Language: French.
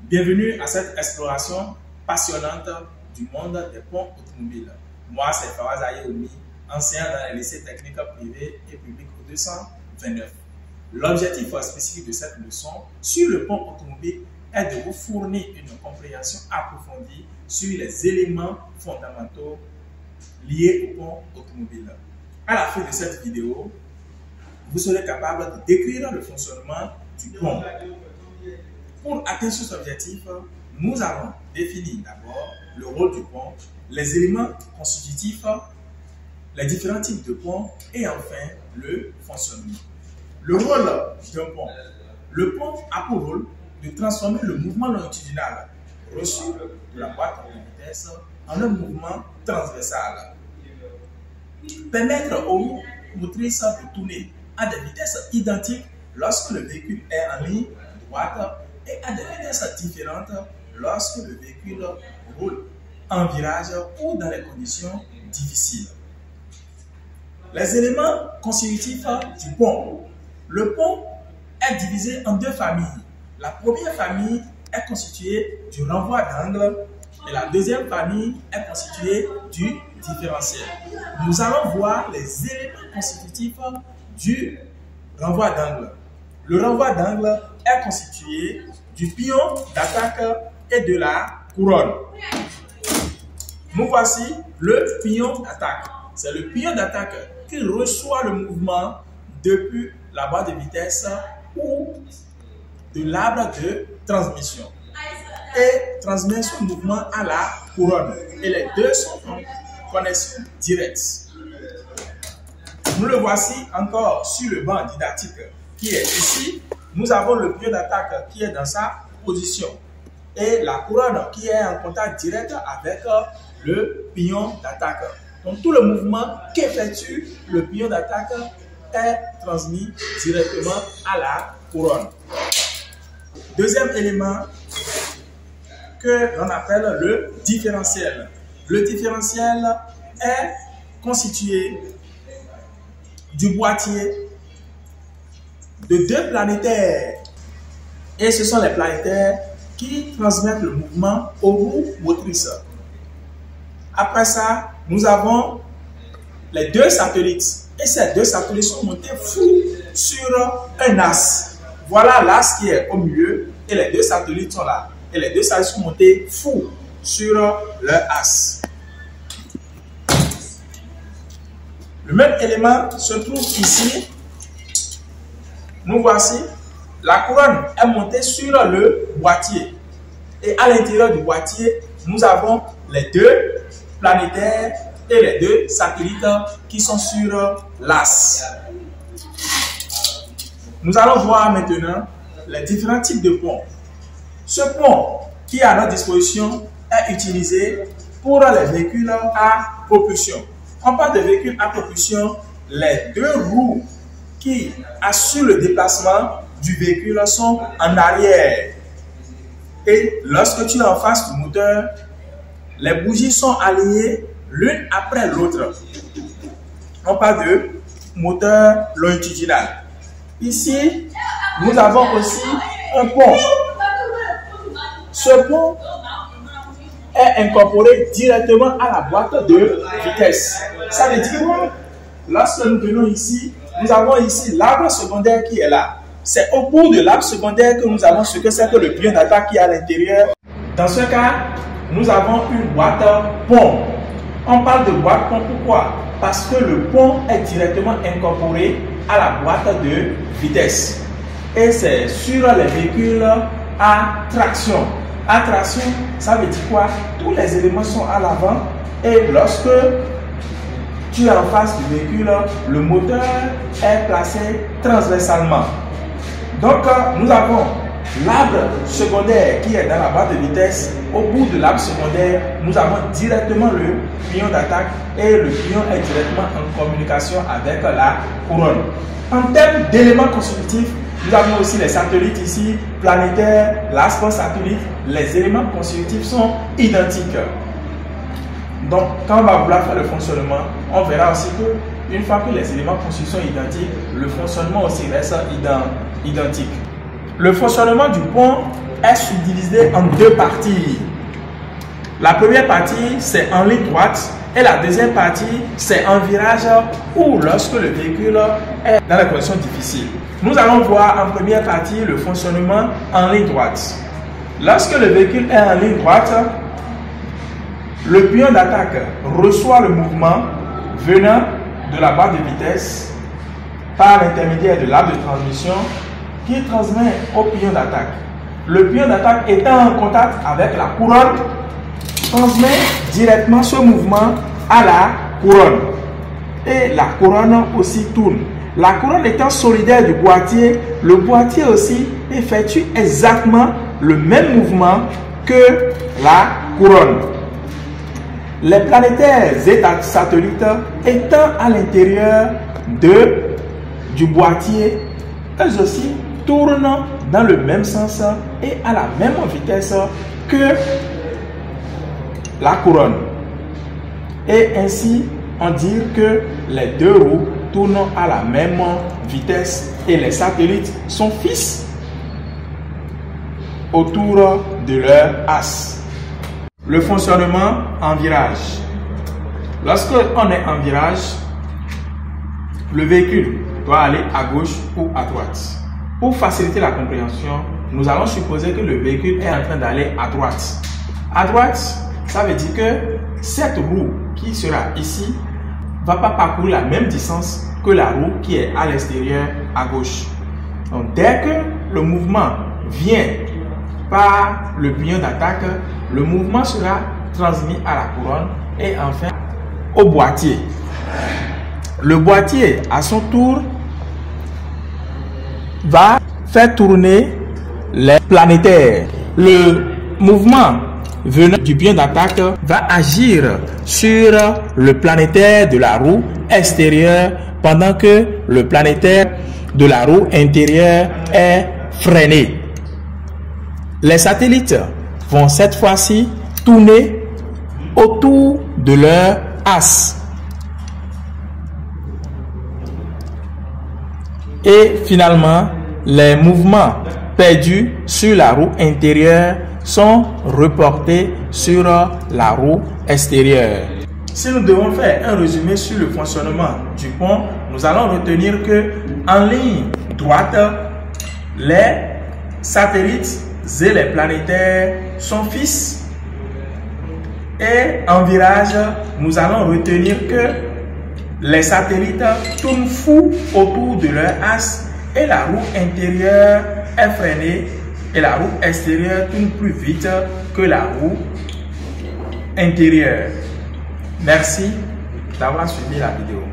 Bienvenue à cette exploration passionnante du monde des ponts automobiles. Moi, c'est Fawaz Ayeoumi, enseignant dans les lycées techniques privés et publics au 229. L'objectif spécifique de cette leçon sur le pont automobile est de vous fournir une compréhension approfondie sur les éléments fondamentaux liés au pont automobile. À la fin de cette vidéo, vous serez capable de décrire le fonctionnement du pont. Pour atteindre cet objectif, nous allons définir d'abord le rôle du pont, les éléments constitutifs, les différents types de ponts et enfin le fonctionnement. Le rôle d'un pont. Le pont a pour rôle de transformer le mouvement longitudinal reçu de la boîte de vitesse en un mouvement transversal. Permettre aux roues motrices de tourner à des vitesses identiques lorsque le véhicule est en ligne droite et à des vitesses différentes lorsque le véhicule roule en virage ou dans les conditions difficiles. Les éléments constitutifs du pont. Le pont est divisé en deux familles. La première famille est constituée du renvoi d'angle et la deuxième famille est constituée du différentiel. Nous allons voir les éléments constitutifs du renvoi d'angle. Le renvoi d'angle est constitué du pion d'attaque et de la couronne. Nous voici le pion d'attaque. C'est le pion d'attaque qui reçoit le mouvement depuis la boîte de vitesse ou de l'arbre de transmission et transmet son mouvement à la couronne. Et les deux sont en connexion directe. Nous le voici encore sur le banc didactique qui est ici. Nous avons le pion d'attaque qui est dans sa position et la couronne qui est en contact direct avec le pion d'attaque. Donc tout le mouvement qu'effectue le pion d'attaque est transmis directement à la couronne. Deuxième élément que l'on appelle le différentiel. Le différentiel est constitué du boîtier de deux planétaires. Et ce sont les planétaires qui transmettent le mouvement aux roues motrices. Après ça, nous avons les deux satellites. Et ces deux satellites sont montés fous sur un as. Voilà l'as qui est au milieu et les deux satellites sont là. Et les deux satellites sont montés fous sur leur as. Le même élément se trouve ici. Nous voici. La couronne est montée sur le boîtier. Et à l'intérieur du boîtier, nous avons les deux planétaires et les deux satellites qui sont sur l'as. Nous allons voir maintenant les différents types de ponts. Ce pont qui est à notre disposition est utilisé pour les véhicules à propulsion. On parle de véhicules à propulsion, les deux roues qui assurent le déplacement du véhicule sont en arrière. Et lorsque tu es en face du moteur, les bougies sont alignées l'une après l'autre. On parle de moteur longitudinal. Ici, nous avons aussi un pont. Ce pont est incorporé directement à la boîte de vitesse. Ça veut dire que lorsque nous venons ici, nous avons ici l'arbre secondaire qui est là. C'est au bout de l'arbre secondaire que nous avons ce que c'est que le pion d'attaque qui est à l'intérieur. Dans ce cas, nous avons une boîte pont. On parle de boîte pont pourquoi? Parce que le pont est directement incorporé à la boîte de vitesse. Et c'est sur les véhicules à traction. À traction, ça veut dire quoi? Tous les éléments sont à l'avant et lorsque tu es en face du véhicule, le moteur est placé transversalement. Donc, nous avons l'arbre secondaire qui est dans la boîte de vitesse. Au bout de l'arbre secondaire, nous avons directement le pion d'attaque et le pion est directement en communication avec la couronne. En termes d'éléments constitutifs, nous avons aussi les satellites ici, planétaires, l'aspect satellite. Les éléments constitutifs sont identiques. Donc, quand on va vouloir faire le fonctionnement, on verra aussi que une fois que les éléments constitutifs sont identiques, le fonctionnement aussi reste identique. Le fonctionnement du pont est subdivisée en deux parties. La première partie, c'est en ligne droite et la deuxième partie, c'est en virage ou lorsque le véhicule est dans des conditions difficiles. Nous allons voir en première partie le fonctionnement en ligne droite. Lorsque le véhicule est en ligne droite, le pion d'attaque reçoit le mouvement venant de la barre de vitesse par l'intermédiaire de l'arbre de transmission qui transmet au pion d'attaque. Le pion d'attaque étant en contact avec la couronne, transmet directement ce mouvement à la couronne. Et la couronne aussi tourne. La couronne étant solidaire du boîtier, le boîtier aussi effectue exactement le même mouvement que la couronne. Les planétaires et satellites étant à l'intérieur du boîtier, eux aussi tournent dans le même sens et à la même vitesse que la couronne. Et ainsi, on dit que les deux roues tournent à la même vitesse et les satellites sont fixes autour de leur axe. Le fonctionnement en virage. Lorsque on est en virage, le véhicule doit aller à gauche ou à droite. Pour faciliter la compréhension, nous allons supposer que le véhicule est en train d'aller à droite. À droite, ça veut dire que cette roue qui sera ici ne va pas parcourir la même distance que la roue qui est à l'extérieur à gauche. Donc, dès que le mouvement vient par le pignon d'attaque, le mouvement sera transmis à la couronne et enfin au boîtier. Le boîtier, à son tour, va faire tourner les planétaires. Le mouvement venant du pignon d'attaque va agir sur le planétaire de la roue extérieure pendant que le planétaire de la roue intérieure est freiné. Les satellites vont cette fois-ci tourner autour de leur axe. Et finalement, les mouvements perdus sur la roue intérieure sont reportés sur la roue extérieure. Si nous devons faire un résumé sur le fonctionnement du pont, nous allons retenir que en ligne droite, les satellites et les planétaires sont fixes. Et en virage, nous allons retenir que les satellites tournent fou autour de leur axe et la roue intérieure est freinée et la roue extérieure tourne plus vite que la roue intérieure. Merci d'avoir suivi la vidéo.